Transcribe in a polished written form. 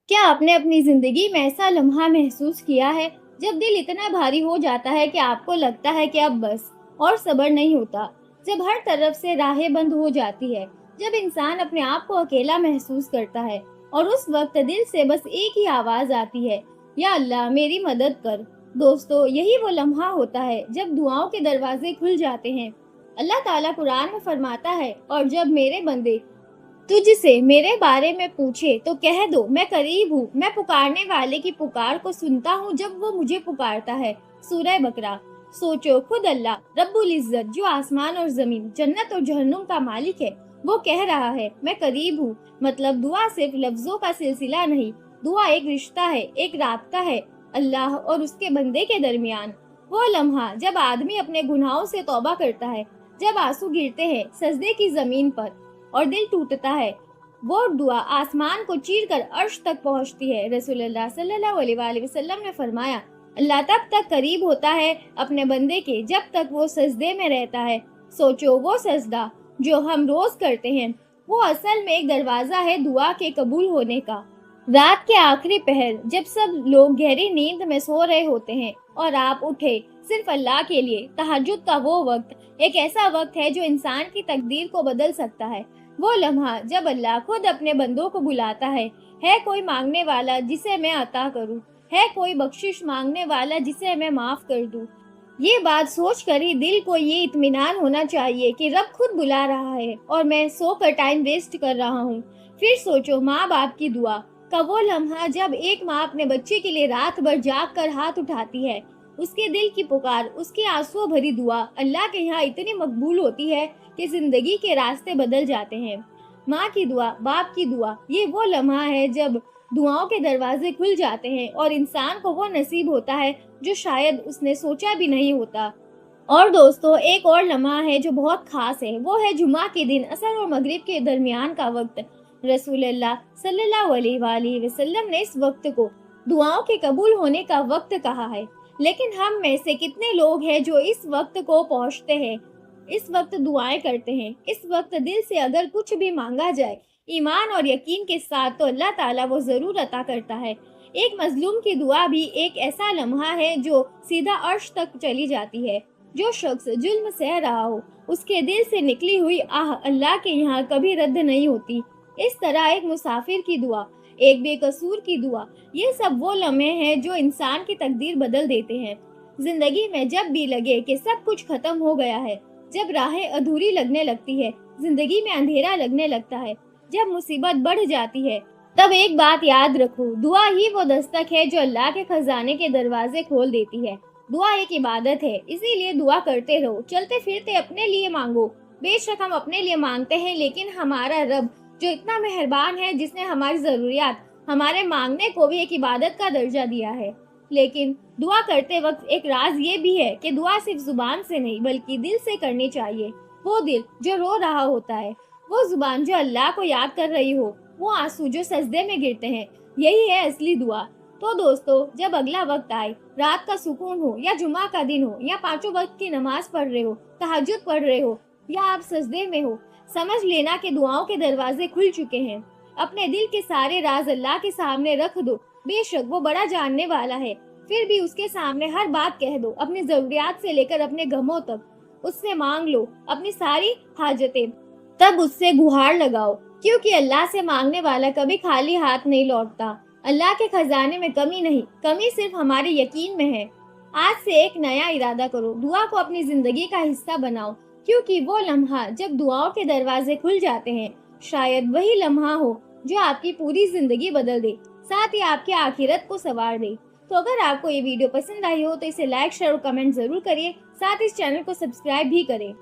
क्या आपने अपनी जिंदगी में ऐसा लम्हा महसूस किया है जब दिल इतना भारी हो जाता है कि आपको लगता है कि अब बस और सब्र नहीं होता? जब हर तरफ से राहें बंद हो जाती है, जब इंसान अपने आप को अकेला महसूस करता है और उस वक्त दिल से बस एक ही आवाज आती है, या अल्लाह मेरी मदद कर। दोस्तों, यही वो लम्हा होता है जब दुआओं के दरवाजे खुल जाते हैं। अल्लाह ताला कुरान में फरमाता है, और जब मेरे बंदे तुझसे मेरे बारे में पूछे तो कह दो मैं करीब हूँ, मैं पुकारने वाले की पुकार को सुनता हूँ जब वो मुझे पुकारता है। सूरह बकरा। सोचो, खुद अल्लाह रब्बुल इज्जत, जो आसमान और जमीन, जन्नत और जहन्नुम का मालिक है, वो कह रहा है मैं करीब हूँ। मतलब दुआ सिर्फ लफ्जों का सिलसिला नहीं, दुआ एक रिश्ता है, एक राब्ता है अल्लाह और उसके बंदे के दरमियान। वो लम्हा जब आदमी अपने गुनाहों से तौबा करता है, जब आंसू गिरते हैं सजदे की जमीन पर और दिल टूटता है, वो दुआ आसमान को चीरकर अर्श तक पहुंचती है। रसूलुल्लाह सल्लल्लाहु अलैहि वसल्लम ने फरमाया, अल्लाह तब तक करीब होता है अपने बंदे के जब तक वो सजदे में रहता है। सोचो, वो सजदा जो हम रोज करते हैं, वो असल में एक दरवाजा है दुआ के कबूल होने का। रात के आखिरी पहर, जब सब लोग गहरी नींद में सो रहे होते हैं और आप उठे सिर्फ अल्लाह के लिए, तहज्जुद का वो वक्त एक ऐसा वक्त है जो इंसान की तकदीर को बदल सकता है। वो लम्हा जब अल्लाह खुद अपने बंदों को बुलाता है कोई मांगने वाला जिसे मैं अता करूं, है कोई बख्शिश मांगने वाला जिसे मैं माफ कर दूं। ये बात सोच कर ही दिल को ये इत्मीनान होना चाहिए कि रब खुद बुला रहा है और मैं सोकर टाइम वेस्ट कर रहा हूँ। फिर सोचो, माँ बाप की दुआ का वो लम्हा जब एक माँ अपने बच्चे के लिए रात भर जाग कर हाथ उठाती है। उसके दिल की पुकार, उसकी आंसुओं भरी दुआ अल्लाह के यहाँ इतनी मकबूल होती है कि जिंदगी के रास्ते बदल जाते हैं। माँ की दुआ, बाप की दुआ, ये वो लम्हा है जब दुआओं के दरवाजे खुल जाते हैं और इंसान को वो नसीब होता है जो शायद उसने सोचा भी नहीं होता। और दोस्तों, एक और लम्हा है जो बहुत खास है, वो है जुमा के दिन असर और मगरिब के दरमियान का वक्त। रसूलुल्लाह सल्लल्लाहु अलैहि वसल्लम ने इस वक्त को दुआओं के कबूल होने का वक्त कहा है। लेकिन हम में से कितने लोग हैं जो इस वक्त को पहुंचते हैं, इस वक्त दुआएं करते हैं? इस वक्त दिल से अगर कुछ भी मांगा जाए ईमान और यकीन के साथ, तो अल्लाह ताला वो जरूर अता करता है। एक मजलूम की दुआ भी एक ऐसा लम्हा है जो सीधा अर्श तक चली जाती है। जो शख्स जुल्म सह रहा हो, उसके दिल से निकली हुई आह अल्लाह के यहाँ कभी रद्द नहीं होती। इस तरह एक मुसाफिर की दुआ, एक बेकसूर की दुआ, ये सब वो लम्हे हैं जो इंसान की तकदीर बदल देते हैं। जिंदगी में जब भी लगे कि सब कुछ खत्म हो गया है, जब राहें अधूरी लगने लगती है, जिंदगी में अंधेरा लगने लगता है, जब मुसीबत बढ़ जाती है, तब एक बात याद रखो, दुआ ही वो दस्तक है जो अल्लाह के खजाने के दरवाजे खोल देती है। दुआ एक इबादत है, इसीलिए दुआ करते रहो। चलते फिरते अपने लिए मांगो। बेशक हम अपने लिए मांगते हैं, लेकिन हमारा रब जो इतना मेहरबान है, जिसने हमारी जरूरियात, हमारे मांगने को भी एक इबादत का दर्जा दिया है। लेकिन दुआ करते वक्त एक राज ये भी है कि दुआ सिर्फ जुबान से नहीं बल्कि दिल से करनी चाहिए। वो दिल जो रो रहा होता है, वो जुबान जो अल्लाह को याद कर रही हो, वो आंसू जो सजदे में गिरते हैं, यही है असली दुआ। तो दोस्तों, जब अगला वक्त आए, रात का सुकून हो या जुमा का दिन हो या पांचों वक्त की नमाज पढ़ रहे हो, तहज्जुद पढ़ रहे हो या आप सजदे में हो, समझ लेना कि दुआओं के दरवाजे खुल चुके हैं। अपने दिल के सारे राज अल्लाह के सामने रख दो। बेशक वो बड़ा जानने वाला है, फिर भी उसके सामने हर बात कह दो। अपनी जरूरियात से लेकर अपने गमों तक उससे मांग लो, अपनी सारी हाजतें। तब उससे गुहार लगाओ, क्योंकि अल्लाह से मांगने वाला कभी खाली हाथ नहीं लौटता। अल्लाह के खजाने में कमी नहीं, कमी सिर्फ हमारे यकीन में है। आज से एक नया इरादा करो, दुआ को अपनी जिंदगी का हिस्सा बनाओ, क्योंकि वो लम्हा जब दुआओं के दरवाजे खुल जाते हैं, शायद वही लम्हा हो जो आपकी पूरी जिंदगी बदल दे, साथ ही आपकी आखिरत को संवार दे। तो अगर आपको ये वीडियो पसंद आई हो तो इसे लाइक, शेयर और कमेंट जरूर करिए। साथ इस चैनल को सब्सक्राइब भी करें।